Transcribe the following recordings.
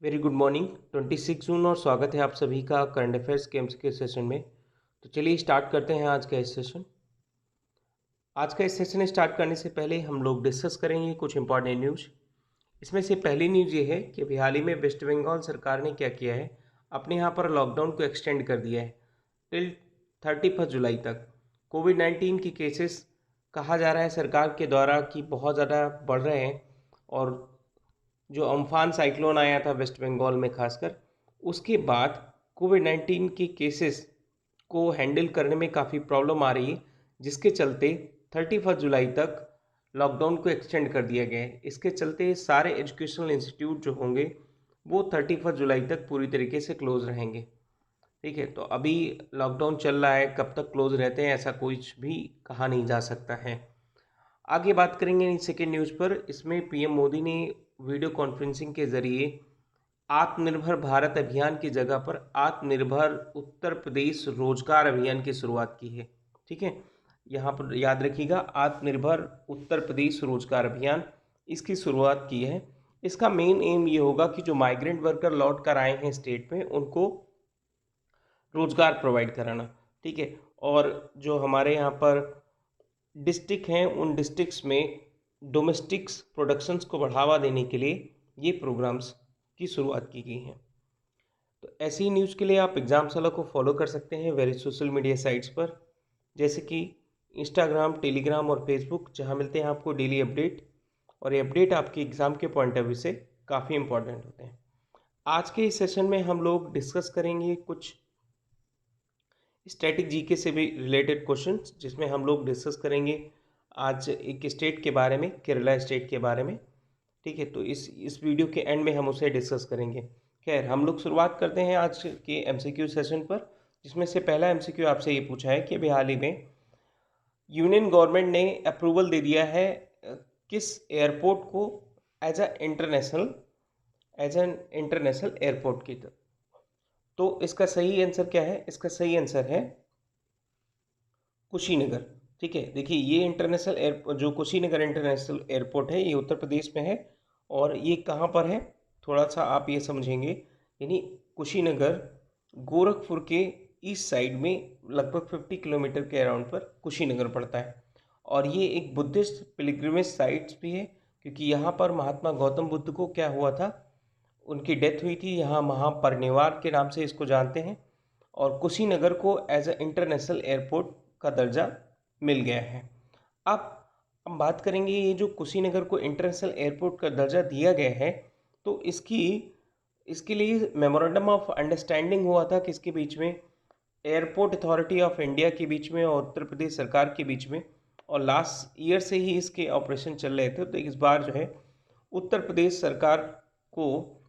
Very good morning. 26 जून और स्वागत है आप सभी का करंट अफेयर्स के एमसीक्यू सेशन में। तो चलिए स्टार्ट करते हैं आज का इस सेशन। आज का इस सेशन स्टार्ट करने से पहले हम लोग डिस्कस करेंगे कुछ इंपॉर्टेंट न्यूज़। इसमें से पहली न्यूज़ ये है कि अभी हाल ही में वेस्ट बंगाल सरकार ने क्या किया है, अपने यहाँ पर लॉकडाउन को एक्सटेंड कर दिया है टिल 31 जुलाई तक। कोविड-19 की केसेस कहा जा रहा है सरकार के द्वारा कि बहुत ज़्यादा बढ़ रहे हैं, और जो अम्फान साइक्लोन आया था वेस्ट बंगाल में खासकर, उसके बाद कोविड-19 के केसेस को हैंडल करने में काफ़ी प्रॉब्लम आ रही है, जिसके चलते 31 जुलाई तक लॉकडाउन को एक्सटेंड कर दिया गया है। इसके चलते सारे एजुकेशनल इंस्टीट्यूट जो होंगे वो 31 जुलाई तक पूरी तरीके से क्लोज रहेंगे। ठीक है, तो अभी लॉकडाउन चल रहा है, कब तक क्लोज रहते हैं ऐसा कुछ भी कहा नहीं जा सकता है। आगे बात करेंगे सेकेंड न्यूज़ पर। इसमें पीएम मोदी ने वीडियो कॉन्फ्रेंसिंग के जरिए आत्मनिर्भर भारत अभियान की जगह पर आत्मनिर्भर उत्तर प्रदेश रोजगार अभियान की शुरुआत की है। ठीक है, यहाँ पर याद रखिएगा, आत्मनिर्भर उत्तर प्रदेश रोजगार अभियान, इसकी शुरुआत की है। इसका मेन एम ये होगा कि जो माइग्रेंट वर्कर लौट कर आए हैं स्टेट में, उनको रोजगार प्रोवाइड कराना। ठीक है, और जो हमारे यहाँ पर डिस्ट्रिक्ट हैं, उन डिस्ट्रिक्ट्स में डोमेस्टिक्स प्रोडक्शंस को बढ़ावा देने के लिए ये प्रोग्राम्स की शुरुआत की गई हैं। तो ऐसी न्यूज़ के लिए आप एग्ज़ाम साला को फॉलो कर सकते हैं वेरियस सोशल मीडिया साइट्स पर, जैसे कि इंस्टाग्राम, टेलीग्राम और फेसबुक, जहां मिलते हैं आपको डेली अपडेट, और ये अपडेट आपके एग्ज़ाम के पॉइंट ऑफ व्यू से काफ़ी इंपॉर्टेंट होते हैं। आज के इस सेशन में हम लोग डिस्कस करेंगे कुछ स्टैटिक जीके से भी रिलेटेड क्वेश्चंस, जिसमें हम लोग डिस्कस करेंगे आज एक स्टेट के बारे में, केरला स्टेट के बारे में। ठीक है, तो इस वीडियो के एंड में हम उसे डिस्कस करेंगे। खैर, हम लोग शुरुआत करते हैं आज के एमसीक्यू सेशन पर, जिसमें से पहला एमसीक्यू आपसे ये पूछा है कि अभी हाल ही में यूनियन गवर्नमेंट ने अप्रूवल दे दिया है किस एयरपोर्ट को एज एन इंटरनेशनल एयरपोर्ट की तरफ। तो इसका सही आंसर क्या है? इसका सही आंसर है कुशीनगर। ठीक है, देखिए ये इंटरनेशनल एयरपोर्ट, जो कुशीनगर इंटरनेशनल एयरपोर्ट है, ये उत्तर प्रदेश में है। और ये कहाँ पर है, थोड़ा सा आप ये समझेंगे, यानी कुशीनगर गोरखपुर के ईस्ट साइड में लगभग 50 किलोमीटर के अराउंड पर कुशीनगर पड़ता है। और ये एक बुद्धिस्ट पिलग्रिमेज साइट्स भी है, क्योंकि यहाँ पर महात्मा गौतम बुद्ध को क्या हुआ था, उनकी डेथ हुई थी। यहाँ महापरिनिर्वाण के नाम से इसको जानते हैं, और कुशीनगर को एज ए इंटरनेशनल एयरपोर्ट का दर्जा मिल गया है। अब हम बात करेंगे, ये जो कुशीनगर को इंटरनेशनल एयरपोर्ट का दर्जा दिया गया है, तो इसके लिए मेमोरेंडम ऑफ अंडरस्टैंडिंग हुआ था किसके बीच में, एयरपोर्ट अथॉरिटी ऑफ इंडिया के बीच में और उत्तर प्रदेश सरकार के बीच में। और लास्ट ईयर से ही इसके ऑपरेशन चल रहे थे। तो इस बार जो है उत्तर प्रदेश सरकार को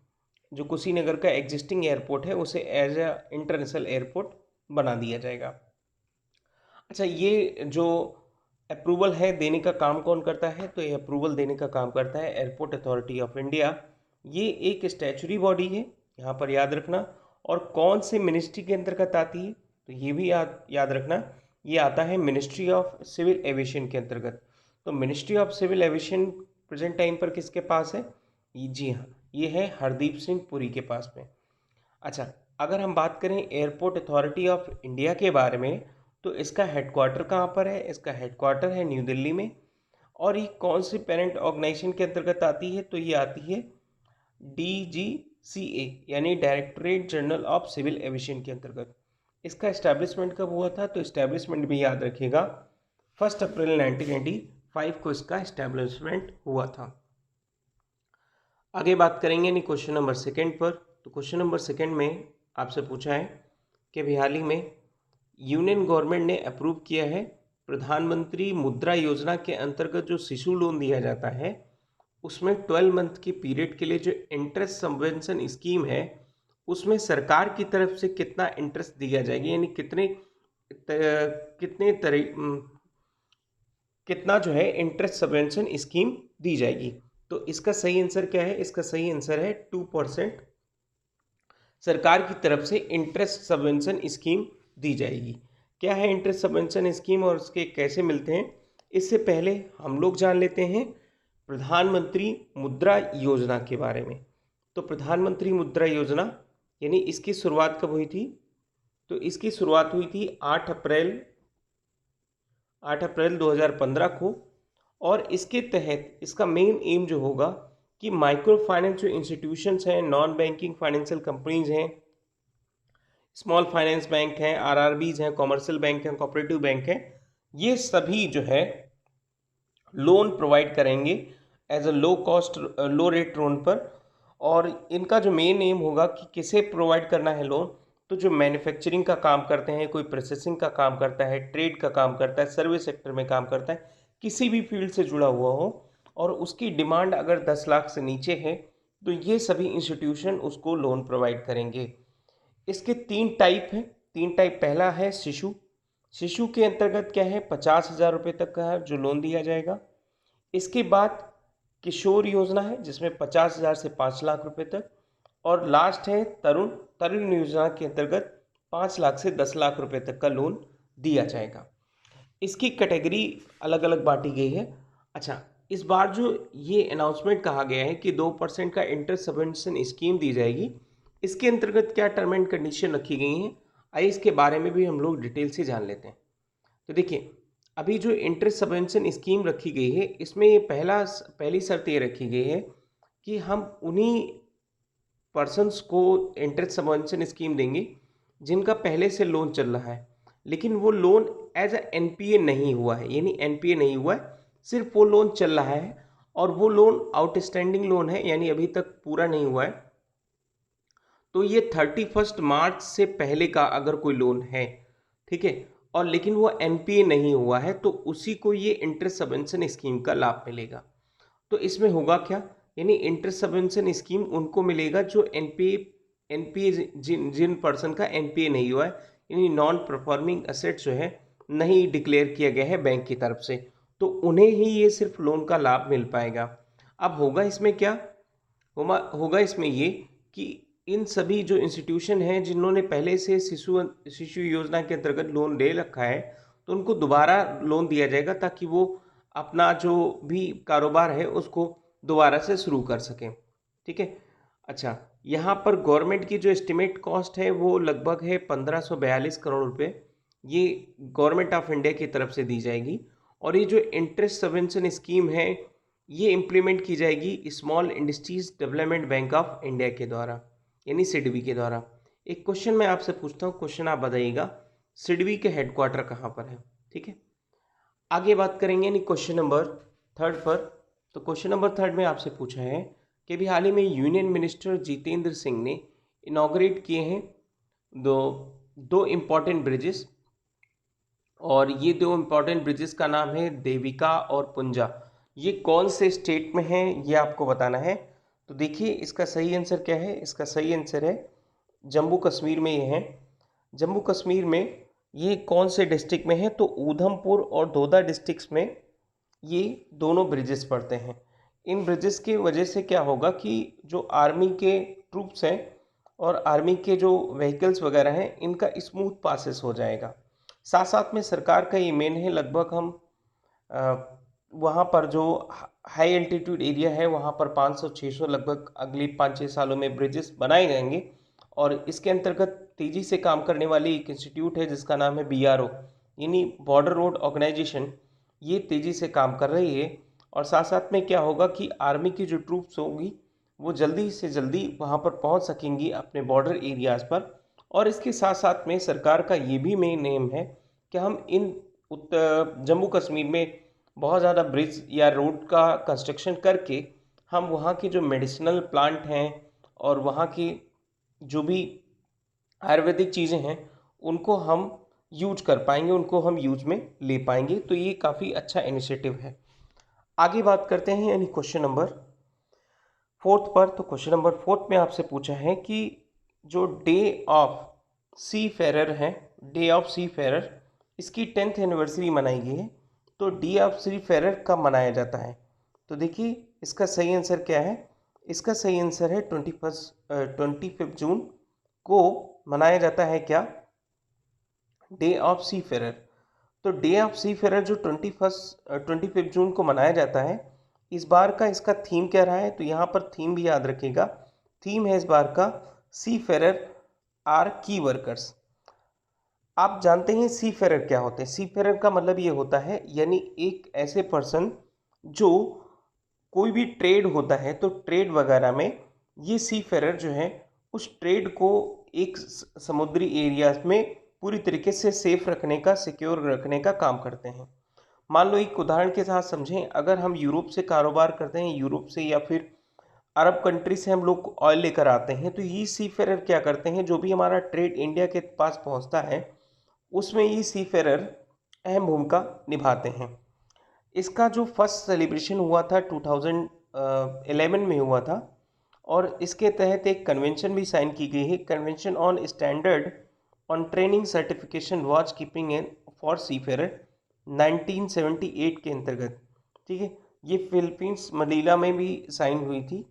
जो कुशीनगर का एग्जिस्टिंग एयरपोर्ट है उसे एज ए इंटरनेशनल एयरपोर्ट बना दिया जाएगा। अच्छा, ये जो अप्रूवल है देने का काम कौन करता है? तो ये अप्रूवल देने का काम करता है एयरपोर्ट अथॉरिटी ऑफ इंडिया। ये एक स्टैचुरी बॉडी है, यहाँ पर याद रखना। और कौन से मिनिस्ट्री के अंतर्गत आती है? तो ये भी याद रखना, ये आता है मिनिस्ट्री ऑफ सिविल एविएशन के अंतर्गत। तो ministry of civil aviation present time पर किसके पास है? जी हाँ, ये है हरदीप सिंह पुरी के पास में। अच्छा, अगर हम बात करें एयरपोर्ट अथॉरिटी ऑफ इंडिया के बारे में, तो इसका हेडक्वार्टर कहाँ पर है? इसका हेडक्वार्टर है न्यू दिल्ली में। और ये कौन सी पेरेंट ऑर्गेनाइजेशन के अंतर्गत आती है? तो ये आती है DGCA, यानी directorate general of civil aviation के अंतर्गत। इसका इस्टेब्लिशमेंट कब हुआ था? तो इस्टेब्लिशमेंट भी याद रखिएगा, 1 अप्रैल 1995 को इसका इस्टेब्लिशमेंट हुआ था। आगे बात करेंगे नहीं क्वेश्चन नंबर सेकेंड पर। तो क्वेश्चन नंबर सेकेंड में आपसे पूछा है कि अभी हाल ही में यूनियन गवर्नमेंट ने अप्रूव किया है प्रधानमंत्री मुद्रा योजना के अंतर्गत जो शिशु लोन दिया जाता है, उसमें 12 मंथ के पीरियड के लिए जो इंटरेस्ट सबवेंशन स्कीम है, उसमें सरकार की तरफ से कितना इंटरेस्ट दिया जाएगा, यानी कितना जो है इंटरेस्ट सबवेंशन स्कीम दी जाएगी। तो इसका सही आंसर क्या है? इसका सही आंसर है 2% सरकार की तरफ से इंटरेस्ट सबवेंशन स्कीम दी जाएगी। क्या है इंटरेस्ट सबवेंशन स्कीम और उसके कैसे मिलते हैं, इससे पहले हम लोग जान लेते हैं प्रधानमंत्री मुद्रा योजना के बारे में। तो प्रधानमंत्री मुद्रा योजना यानी इसकी शुरुआत कब हुई थी? तो इसकी शुरुआत हुई थी 8 अप्रैल 2015 को। और इसके तहत इसका मेन एम जो होगा कि माइक्रो फाइनेंस जो इंस्टीट्यूशंस हैं, नॉन बैंकिंग फाइनेंशियल कंपनीज हैं, स्मॉल फाइनेंस बैंक हैं, आरआरबीज हैं, कॉमर्शियल बैंक हैं, कोऑपरेटिव बैंक हैं, ये सभी जो है लोन प्रोवाइड करेंगे as a low cost low rate loan पर। और इनका जो मेन एम होगा कि किसे प्रोवाइड करना है लोन, तो जो मैन्युफैक्चरिंग का काम करते हैं, कोई प्रोसेसिंग का काम करता है, ट्रेड का काम करता है, सर्विस सेक्टर में काम करता है, किसी भी फील्ड से जुड़ा हुआ हो और उसकी डिमांड अगर 10 लाख से नीचे है तो ये सभी इंस्टीट्यूशन उसको लोन प्रोवाइड करेंगे। इसके 3 टाइप हैं। 3 टाइप, पहला है शिशु। शिशु के अंतर्गत क्या है, 50,000 रुपये तक का है जो लोन दिया जाएगा। इसके बाद किशोर योजना है जिसमें 50,000 से 5 लाख रुपए तक। और लास्ट है तरुण। तरुण योजना के अंतर्गत 5 लाख से 10 लाख रुपए तक का लोन दिया जाएगा। इसकी कैटेगरी अलग अलग बांटी गई है। अच्छा, इस बार जो ये अनाउंसमेंट कहा गया है कि 2% का इंटरेस्ट सबवेंशन स्कीम दी जाएगी, इसके अंतर्गत क्या टर्म एंड कंडीशन रखी गई हैं, आइए इसके बारे में भी हम लोग डिटेल से जान लेते हैं। तो देखिए, अभी जो इंटरेस्ट सबवेंशन स्कीम रखी गई है, इसमें ये पहली शर्त ये रखी गई है कि हम उन्हीं पर्सन्स को इंटरेस्ट सबवेंशन स्कीम देंगे जिनका पहले से लोन चल रहा है, लेकिन वो लोन एज अ एनपीए नहीं हुआ है, यानी एनपीए नहीं हुआ है, सिर्फ वो लोन चल रहा है और वो लोन आउटस्टैंडिंग लोन है, यानी अभी तक पूरा नहीं हुआ है। तो ये 31 मार्च से पहले का अगर कोई लोन है, ठीक है, और लेकिन वो एनपीए नहीं हुआ है, तो उसी को ये इंटरेस्ट सबवेंशन स्कीम का लाभ मिलेगा। तो इसमें होगा क्या, यानी इंटरेस्ट सबवेंशन स्कीम उनको मिलेगा जो एनपीए जिन पर्सन का एनपीए नहीं हुआ है, यानी नॉन परफॉर्मिंग एसेट जो है नहीं डिक्लेयर किया गया है बैंक की तरफ से, तो उन्हें ही ये सिर्फ लोन का लाभ मिल पाएगा। अब होगा इसमें क्या, होगा इसमें ये कि इन सभी जो इंस्टीट्यूशन हैं जिन्होंने पहले से शिशु योजना के अंतर्गत लोन ले रखा है, तो उनको दोबारा लोन दिया जाएगा ताकि वो अपना जो भी कारोबार है उसको दोबारा से शुरू कर सकें। ठीक है। अच्छा, यहाँ पर गवर्नमेंट की जो एस्टिमेट कॉस्ट है वो लगभग है 1542 करोड़ रुपए, ये गवर्नमेंट ऑफ इंडिया की तरफ से दी जाएगी। और ये जो इंटरेस्ट सबवेंशन स्कीम है ये इम्प्लीमेंट की जाएगी small industries development bank of India के द्वारा, यानी सिडबी के द्वारा। एक क्वेश्चन मैं आपसे पूछता हूँ, क्वेश्चन आप बताइएगा, सिडबी के हेडक्वार्टर कहाँ पर है? ठीक है, आगे बात करेंगे यानी क्वेश्चन नंबर 3 पर। तो क्वेश्चन नंबर 3 में आपसे पूछा है कि भी हाल ही में यूनियन मिनिस्टर जितेंद्र सिंह ने इनॉग्रेट किए हैं दो इम्पॉर्टेंट ब्रिजेस, और ये 2 इम्पॉर्टेंट ब्रिजेस का नाम है देविका और पुंजा। ये कौन से स्टेट में है ये आपको बताना है। तो देखिए इसका सही आंसर क्या है, इसका सही आंसर है जम्मू कश्मीर में ये है। जम्मू कश्मीर में ये कौन से डिस्ट्रिक्ट में है, तो ऊधमपुर और दोदा डिस्ट्रिक्ट्स में ये दोनों ब्रिजेस पड़ते हैं। इन ब्रिजेस की वजह से क्या होगा कि जो आर्मी के ट्रूप्स हैं और आर्मी के जो व्हीकल्स वगैरह हैं इनका स्मूथ पासेस हो जाएगा। साथ साथ में सरकार का ये मेन है, लगभग हम वहाँ पर जो हाई एल्टीट्यूड एरिया है वहाँ पर 500-600 लगभग अगले 5-6 सालों में ब्रिजेस बनाए जाएंगे। और इसके अंतर्गत तेज़ी से काम करने वाली एक इंस्टीट्यूट है जिसका नाम है BRO, यानी बॉर्डर रोड ऑर्गेनाइजेशन, ये तेज़ी से काम कर रही है। और साथ साथ में क्या होगा कि आर्मी की जो ट्रूप्स होंगी वो जल्दी से जल्दी वहाँ पर पहुँच सकेंगी अपने बॉर्डर एरियाज़ पर। और इसके साथ साथ में सरकार का ये भी मेन एम है कि हम इन जम्मू कश्मीर में बहुत ज़्यादा ब्रिज या रोड का कंस्ट्रक्शन करके हम वहाँ के जो मेडिसिनल प्लांट हैं और वहाँ की जो भी आयुर्वेदिक चीज़ें हैं उनको हम यूज कर पाएंगे, उनको हम यूज में ले पाएंगे। तो ये काफ़ी अच्छा इनिशिएटिव है। आगे बात करते हैं यानी क्वेश्चन नंबर 4 पर। तो क्वेश्चन नंबर 4 में आपसे पूछा है कि जो डे ऑफ सी फेरर है, डे ऑफ सी फेरर, इसकी 10th एनिवर्सरी मनाई गई है। तो डे ऑफ सी फेरर कब मनाया जाता है? तो देखिए इसका सही आंसर क्या है, इसका सही आंसर है 25 जून को मनाया जाता है क्या, डे ऑफ सी फेरर। तो डे ऑफ सी फेरर जो 25 जून को मनाया जाता है, इस बार का इसका थीम क्या रहा है, तो यहाँ पर थीम भी याद रखिएगा। थीम है इस बार का सी फेरर आर की वर्कर्स। आप जानते हैं सी फेरर क्या होते हैं? सी फेरर का मतलब ये होता है यानी एक ऐसे पर्सन जो कोई भी ट्रेड होता है तो ट्रेड वगैरह में ये सी फेरर जो है उस ट्रेड को एक समुद्री एरिया में पूरी तरीके से सेफ रखने का, सिक्योर रखने का काम करते हैं। मान लो एक उदाहरण के साथ समझें, अगर हम यूरोप से कारोबार करते हैं, यूरोप से या फिर अरब कंट्री से हम लोग ऑयल लेकर आते हैं, तो ये सी फेरर क्या करते हैं, जो भी हमारा ट्रेड इंडिया के पास पहुंचता है उसमें ये सी फेरर अहम भूमिका निभाते हैं। इसका जो फर्स्ट सेलिब्रेशन हुआ था 2011 में हुआ था और इसके तहत एक कन्वेंशन भी साइन की गई है, convention on standard on training certification watch keeping and for seafarer 1978 के अंतर्गत। ठीक है, ये फिलीपींस मनीला में भी साइन हुई थी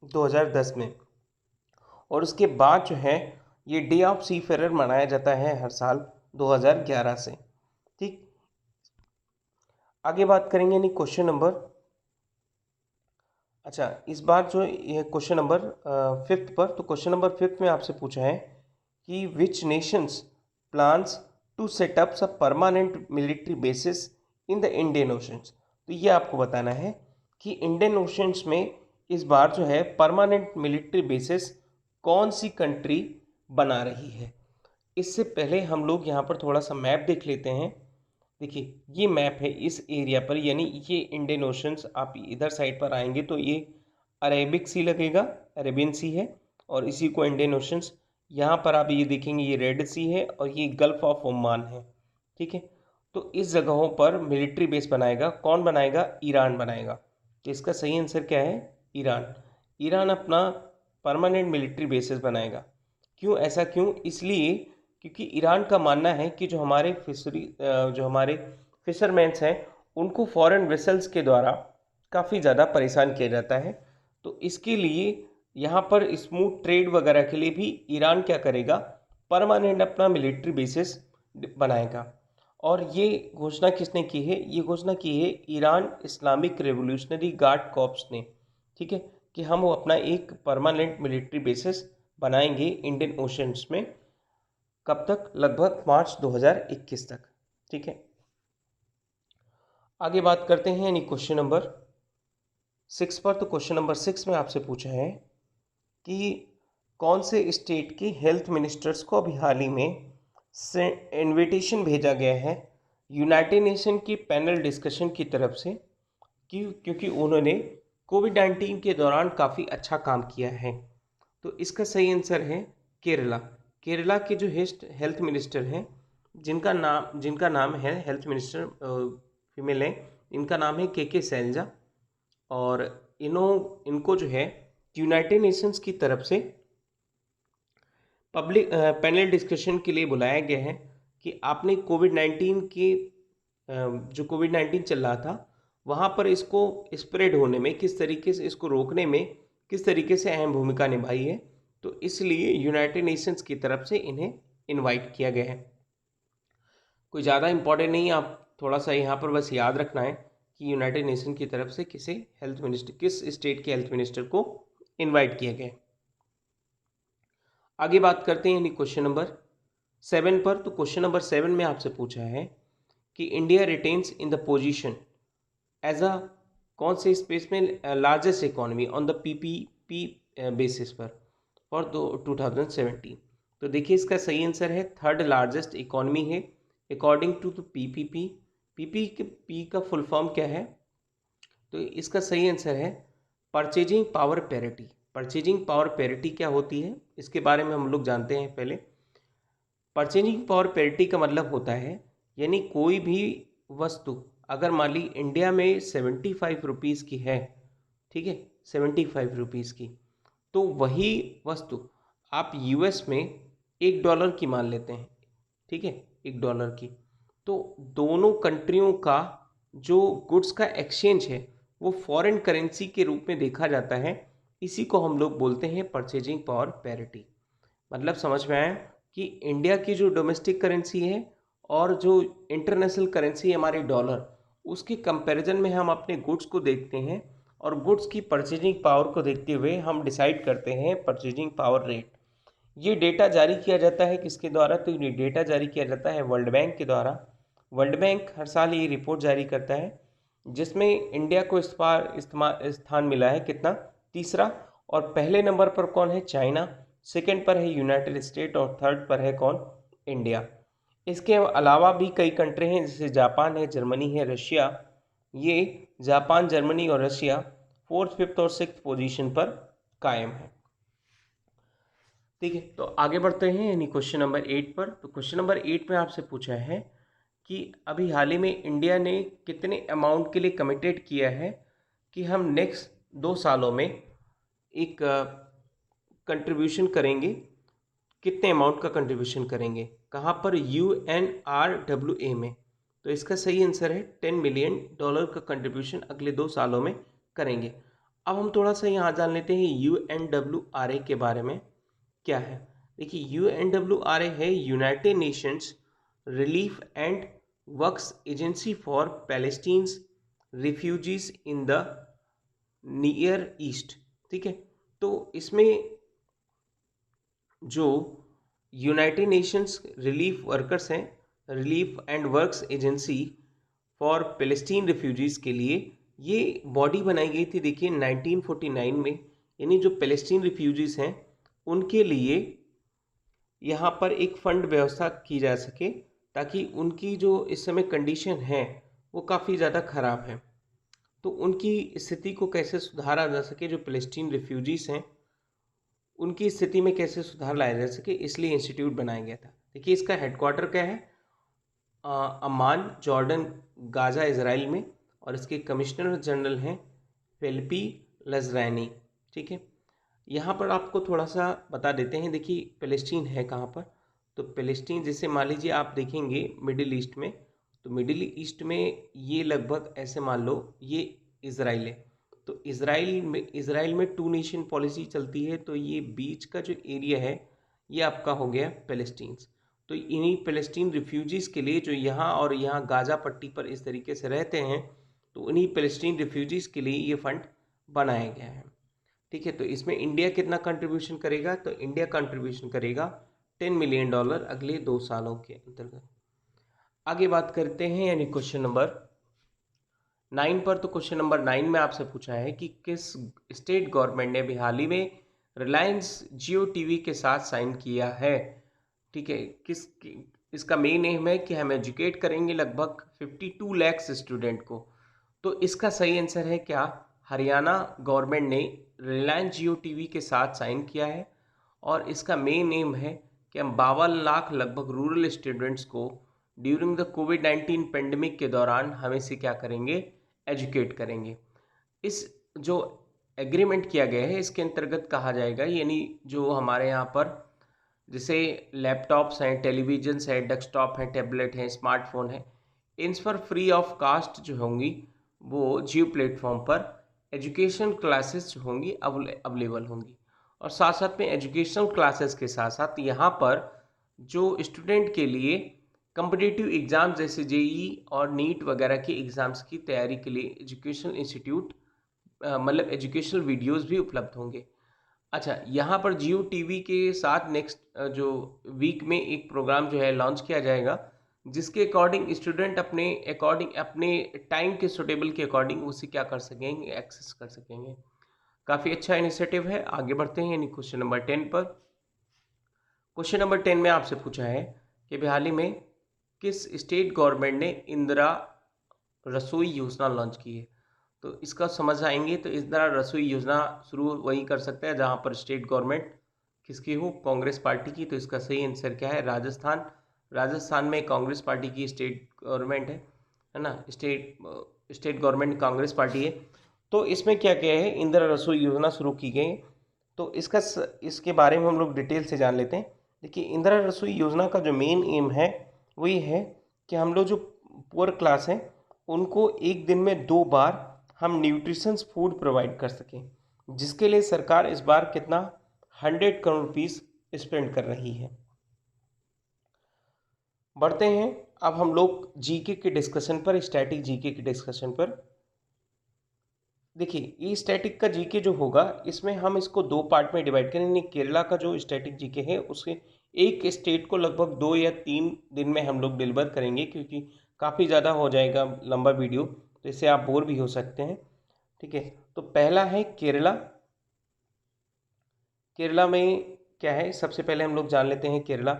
2010 में। और उसके बाद जो है ये डे ऑफ सी फेरर मनाया जाता है हर साल 2011 से। ठीक, आगे बात करेंगे यानी क्वेश्चन नंबर, अच्छा इस बार जो ये क्वेश्चन नंबर 5th पर, तो क्वेश्चन नंबर 5th में आपसे पूछा है कि which nations plans to set up a permanent military basis in the Indian oceans. तो ये आपको बताना है कि इंडियन ओशंस में इस बार जो है परमानेंट मिलिट्री बेसिस कौन सी कंट्री बना रही है। इससे पहले हम लोग यहाँ पर थोड़ा सा मैप देख लेते हैं। देखिए ये मैप है इस एरिया पर, यानी ये इंडियन ओशंस, आप इधर साइड पर आएंगे तो ये अरेबिक सी लगेगा, अरेबियन सी है, और इसी को इंडियन ओशंस। यहाँ पर आप ये देखेंगे ये रेड सी है और ये गल्फ ऑफ ओमान है। ठीक है, तो इस जगहों पर मिलिट्री बेस बनाएगा कौन? बनाएगा ईरान बनाएगा। तो इसका सही आंसर क्या है? ईरान। ईरान अपना परमानेंट मिलिट्री बेसिस बनाएगा। क्यों? ऐसा क्यों? इसलिए क्योंकि ईरान का मानना है कि जो हमारे फिशरमैन्स हैं उनको फॉरेन वेसल्स के द्वारा काफ़ी ज़्यादा परेशान किया जाता है। तो इसके लिए यहाँ पर स्मूथ ट्रेड वगैरह के लिए भी ईरान क्या करेगा? परमानेंट अपना मिलिट्री बेसिस बनाएगा। और ये घोषणा किसने की है? ये घोषणा की है Iran Islamic revolutionary guard corps ने। ठीक है, कि हम वो अपना एक परमानेंट मिलिट्री बेसिस बनाएंगे इंडियन ओशंस में। कब तक? लगभग मार्च 2021 तक। ठीक है, आगे बात करते हैं यानी क्वेश्चन नंबर 6 पर। तो क्वेश्चन नंबर 6 में आपसे पूछा है कि कौन से स्टेट के हेल्थ मिनिस्टर्स को अभी हाल ही में से इन्विटेशन भेजा गया है यूनाइटेड नेशन की पैनल डिस्कशन की तरफ से, क्योंकि उन्होंने कोविड-19 के दौरान काफ़ी अच्छा काम किया है। तो इसका सही आंसर है केरला। केरला के जो हेल्थ मिनिस्टर हैं, जिनका नाम है हेल्थ मिनिस्टर, फीमेल है, इनका नाम है के शैलजा। और इनको जो है यूनाइटेड नेशंस की तरफ से पब्लिक पैनल डिस्कशन के लिए बुलाया गया है कि आपने कोविड-19 के जो कोविड-19 चल रहा था वहाँ पर इसको स्प्रेड होने में किस तरीके से, इसको रोकने में किस तरीके से अहम भूमिका निभाई है। तो इसलिए यूनाइटेड नेशंस की तरफ से इन्हें इनवाइट किया गया है। कोई ज़्यादा इम्पोर्टेंट नहीं, आप थोड़ा सा यहाँ पर बस याद रखना है कि यूनाइटेड नेशन की तरफ से किस स्टेट के हेल्थ मिनिस्टर को इनवाइट किया गया है। आगे बात करते हैं यानी क्वेश्चन नंबर 7 पर। तो क्वेश्चन नंबर 7 में आपसे पूछा है कि India retains in the position as a कौन से स्पेस में largest economy on the PPP basis पर फॉर 2017। तो देखिए इसका सही आंसर है थर्ड लार्जेस्ट इकोनॉमी है according to the PPP. P का फुल फॉर्म क्या है? तो इसका सही आंसर है purchasing power parity. Purchasing power parity क्या होती है इसके बारे में हम लोग जानते हैं पहले। परचेजिंग पावर पैरिटी का मतलब होता है यानी कोई भी वस्तु अगर मान ली इंडिया में 75 रुपीज़ की है, ठीक है, 75 रुपीज़ की, तो वही वस्तु आप यूएस में $1 की मान लेते हैं, ठीक है, $1 की, तो दोनों कंट्रियों का जो गुड्स का एक्सचेंज है वो फॉरेन करेंसी के रूप में देखा जाता है। इसी को हम लोग बोलते हैं परचेजिंग पावर पैरिटी। मतलब समझ में आया कि इंडिया की जो डोमेस्टिक करेंसी है और जो इंटरनेशनल करेंसी है हमारी डॉलर, उसके कंपैरिजन में हम अपने गुड्स को देखते हैं और गुड्स की परचेजिंग पावर को देखते हुए हम डिसाइड करते हैं परचेजिंग पावर रेट। ये डेटा जारी किया जाता है किसके द्वारा? तो ये डेटा जारी किया जाता है वर्ल्ड बैंक के द्वारा। वर्ल्ड बैंक हर साल ये रिपोर्ट जारी करता है, जिसमें इंडिया को इस बार स्थान मिला है कितना? तीसरा। और पहले नंबर पर कौन है? चाइना। सेकंड पर है यूनाइटेड स्टेट और थर्ड पर है कौन? इंडिया। इसके अलावा भी कई कंट्री हैं, जैसे जापान है, जर्मनी है, रशिया। ये जापान, जर्मनी और रशिया फोर्थ, फिफ्थ और सिक्स्थ पोजीशन पर कायम है। ठीक है, तो आगे बढ़ते हैं यानी क्वेश्चन नंबर 8 पर। तो क्वेश्चन नंबर 8 में आपसे पूछा है कि अभी हाल ही में इंडिया ने कितने अमाउंट के लिए कमिटेड किया है कि हम नेक्स्ट 2 सालों में एक कंट्रीब्यूशन करेंगे। कितने अमाउंट का कंट्रीब्यूशन करेंगे? कहाँ पर? UNRWA में। तो इसका सही आंसर है $10 मिलियन का कंट्रीब्यूशन अगले 2 सालों में करेंगे। अब हम थोड़ा सा यहाँ जान लेते हैं UNWRA के बारे में क्या है। देखिए, UNWRA है United Nations relief and works agency for Palestines refugees in the near east. ठीक है, तो इसमें जो यूनाइटेड नेशंस रिलीफ वर्कर्स हैं, relief and works agency for Palestine refugees के लिए ये बॉडी बनाई गई थी। देखिए 1949 में, यानी जो पैलेस्टीन रिफ्यूजीज़ हैं उनके लिए यहाँ पर एक फंड व्यवस्था की जा सके, ताकि उनकी जो इस समय कंडीशन है वो काफ़ी ज़्यादा ख़राब है, तो उनकी स्थिति को कैसे सुधारा जा सके, जो पैलेस्टीन रिफ्यूजीज़ हैं उनकी स्थिति में कैसे सुधार लाया जा सके, इसलिए इंस्टीट्यूट बनाया गया था। देखिए, इसका हेडक्वार्टर क्या है? अम्मान, जॉर्डन, गाज़ा, इजराइल में। और इसके कमिश्नर जनरल हैं फिलिपी लज़रानी। ठीक है, यहाँ पर आपको थोड़ा सा बता देते हैं। देखिए, फ़लस्तीन है कहाँ पर? तो फ़लस्तीन, जैसे मान लीजिए आप देखेंगे मिडिल ईस्ट में, तो मिडिल ईस्ट में ये लगभग ऐसे मान लो ये इजराइल है। तो इजराइल में 2 नेशन पॉलिसी चलती है, तो ये बीच का जो एरिया है ये आपका हो गया फ़लस्तीन। तो इन्हीं फ़लस्तीन रिफ्यूजीज़ के लिए जो यहाँ और यहाँ गाज़ा पट्टी पर इस तरीके से रहते हैं, तो उन्हीं फ़लस्तीन रिफ्यूजीज़ के लिए ये फ़ंड बनाया गया है। ठीक है, तो इसमें इंडिया कितना कंट्रीब्यूशन करेगा? तो इंडिया कंट्रीब्यूशन करेगा $10 मिलियन अगले 2 सालों के अंतर्गत। आगे बात करते हैं यानी क्वेश्चन नंबर 9 पर। तो क्वेश्चन नंबर 9 में आपसे पूछा है कि किस स्टेट गवर्नमेंट ने भी हाल ही में रिलायंस जियो टीवी के साथ साइन किया है? ठीक है, इसका मेन एम है कि हम एजुकेट करेंगे लगभग 52 लाख स्टूडेंट को। तो इसका सही आंसर है क्या? हरियाणा गवर्नमेंट ने रिलायंस जियो टीवी के साथ साइन किया है, और इसका मेन एम है कि हम 52 लाख लगभग रूरल स्टूडेंट्स को ड्यूरिंग द कोविड-19 पेंडेमिक के दौरान हम इसे क्या करेंगे? एजुकेट करेंगे। इस जो एग्रीमेंट किया गया है इसके अंतर्गत कहा जाएगा, यानी जो हमारे यहाँ पर जैसे लैपटॉप्स हैं, टेलीविजन्स हैं, डेस्कटॉप हैं, टैबलेट हैं, स्मार्टफोन हैं, इन पर फ्री ऑफ कास्ट जो होंगी वो जियो प्लेटफॉर्म पर एजुकेशन क्लासेस जो होंगी अवेलेबल होंगी। और साथ साथ में एजुकेशनल क्लासेस के साथ साथ यहाँ पर जो स्टूडेंट के लिए कम्पिटिटिव एग्ज़ाम जैसे जेई और नीट वगैरह की एग्ज़ाम्स की तैयारी के लिए एजुकेशनल इंस्टीट्यूट मतलब एजुकेशनल वीडियोस भी उपलब्ध होंगे। अच्छा, यहाँ पर जियो टीवी के साथ नेक्स्ट जो वीक में एक प्रोग्राम जो है लॉन्च किया जाएगा, जिसके अकॉर्डिंग स्टूडेंट अपने टाइम के सुटेबल के अकॉर्डिंग उसे क्या कर सकेंगे? एक्सेस कर सकेंगे। काफ़ी अच्छा इनिशिएटिव है। आगे बढ़ते हैं यानी क्वेश्चन नंबर 10 पर। क्वेश्चन नंबर 10 में आपसे पूछा है कि हाल ही में किस स्टेट गवर्नमेंट ने इंदिरा रसोई योजना लॉन्च की है? तो इसका समझ आएंगे तो इंदिरा रसोई योजना शुरू वही कर सकता है जहां पर स्टेट गवर्नमेंट किसकी हो? कांग्रेस पार्टी की। तो इसका सही आंसर क्या है? राजस्थान। राजस्थान में कांग्रेस पार्टी की स्टेट गवर्नमेंट है ना, स्टेट गवर्नमेंट कांग्रेस पार्टी है। तो इसमें क्या क्या है? इंदिरा रसोई योजना शुरू की गई है। तो इसके बारे में हम लोग डिटेल से जान लेते हैं। देखिए, इंदिरा रसोई योजना का जो मेन एम है वो ये है कि हम लोग जो पुअर क्लास हैं उनको एक दिन में 2 बार हम न्यूट्रिशंस फूड प्रोवाइड कर सकें, जिसके लिए सरकार इस बार कितना 100 करोड़ रुपीस स्पेंड कर रही है। बढ़ते हैं अब हम लोग जीके के डिस्कशन पर, स्टैटिक जीके के डिस्कशन पर। देखिए ये स्टैटिक का जीके जो होगा इसमें हम इसको दो पार्ट में डिवाइड करेंगे। केरला का जो स्टैटिक जीके है उसके एक स्टेट को लगभग 2 या 3 दिन में हम लोग डिलीवर करेंगे, क्योंकि काफ़ी ज़्यादा हो जाएगा लंबा वीडियो, तो इससे आप बोर भी हो सकते हैं। ठीक है, तो पहला है केरला। केरला में क्या है, सबसे पहले हम लोग जान लेते हैं केरला।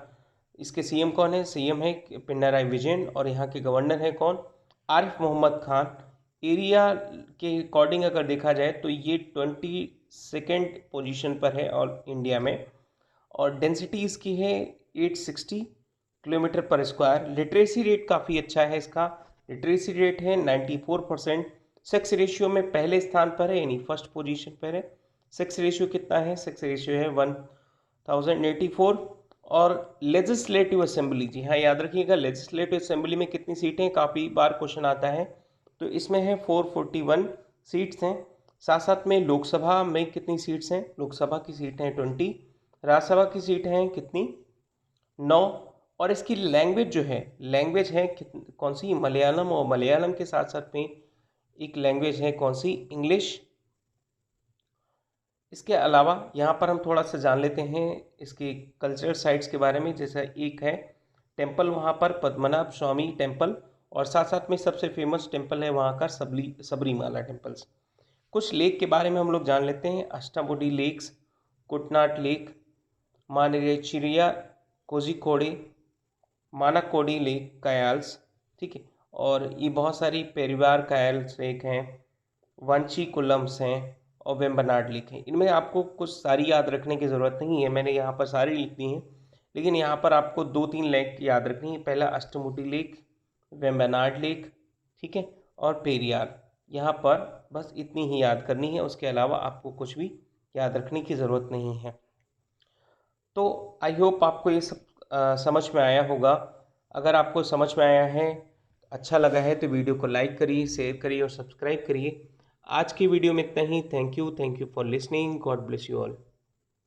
इसके सीएम कौन है? सीएम है पिनराई विजयन, और यहाँ के गवर्नर है कौन? आरिफ मोहम्मद खान। एरिया के अकॉर्डिंग अगर देखा जाए तो ये 22nd पोजीशन पर है ऑल इंडिया में, और डेंसिटी इसकी है 860 किलोमीटर पर स्क्वायर। लिटरेसी रेट काफ़ी अच्छा है इसका, लिटरेसी रेट है 94%। सेक्स रेशियो में पहले स्थान पर है, यानी फर्स्ट पोजीशन पर है। सेक्स रेशियो कितना है? सेक्स रेशियो है 1084। और लेजिस्लेटिव असेंबली, जी हाँ याद रखिएगा, लेजिस्लेटिव असेंबली में कितनी सीटें हैं, काफ़ी बार क्वेश्चन आता है, तो इसमें है 441 सीट्स हैं। साथ साथ में लोकसभा में कितनी सीट्स हैं? लोकसभा की सीट हैं 20, राज्यसभा की सीट हैं कितनी? 9। और इसकी लैंग्वेज जो है, लैंग्वेज है कौन सी? मलयालम, और मलयालम के साथ साथ में एक लैंग्वेज है कौन सी? इंग्लिश। इसके अलावा यहाँ पर हम थोड़ा सा जान लेते हैं इसके कल्चरल साइट्स के बारे में। जैसा एक है टेम्पल वहाँ पर पद्मनाभ स्वामी टेम्पल, और साथ साथ में सबसे फेमस टेम्पल है वहाँ का सबरीमाला टेम्पल्स। कुछ लेक के बारे में हम लोग जान लेते हैं। अष्टामुडी लेक्स, कुटनाट लेक, मानेरेचिरिया, कोझिकोडे, मानाकोडी लेक, कायाल्स। ठीक है, और ये बहुत सारी पेरिवार कायाल्स लेक हैं, वंशीकुलम्स हैं, और वेम्बनाड लेक हैं। इनमें आपको कुछ सारी याद रखने की ज़रूरत नहीं है, मैंने यहाँ पर सारी लिख दी हैं, लेकिन यहाँ पर आपको 2-3 लेक याद रखनी है। पहला अष्टमुडी लेक, वेम्बनाड लेक, ठीक है, और पेरियार। यहाँ पर बस इतनी ही याद करनी है, उसके अलावा आपको कुछ भी याद रखने की ज़रूरत नहीं है। तो आई होप आपको ये सब समझ में आया होगा। अगर आपको समझ में आया है, अच्छा लगा है, तो वीडियो को लाइक करिए, शेयर करिए और सब्सक्राइब करिए। आज की वीडियो में इतना ही। Thank you for listening. God bless you all.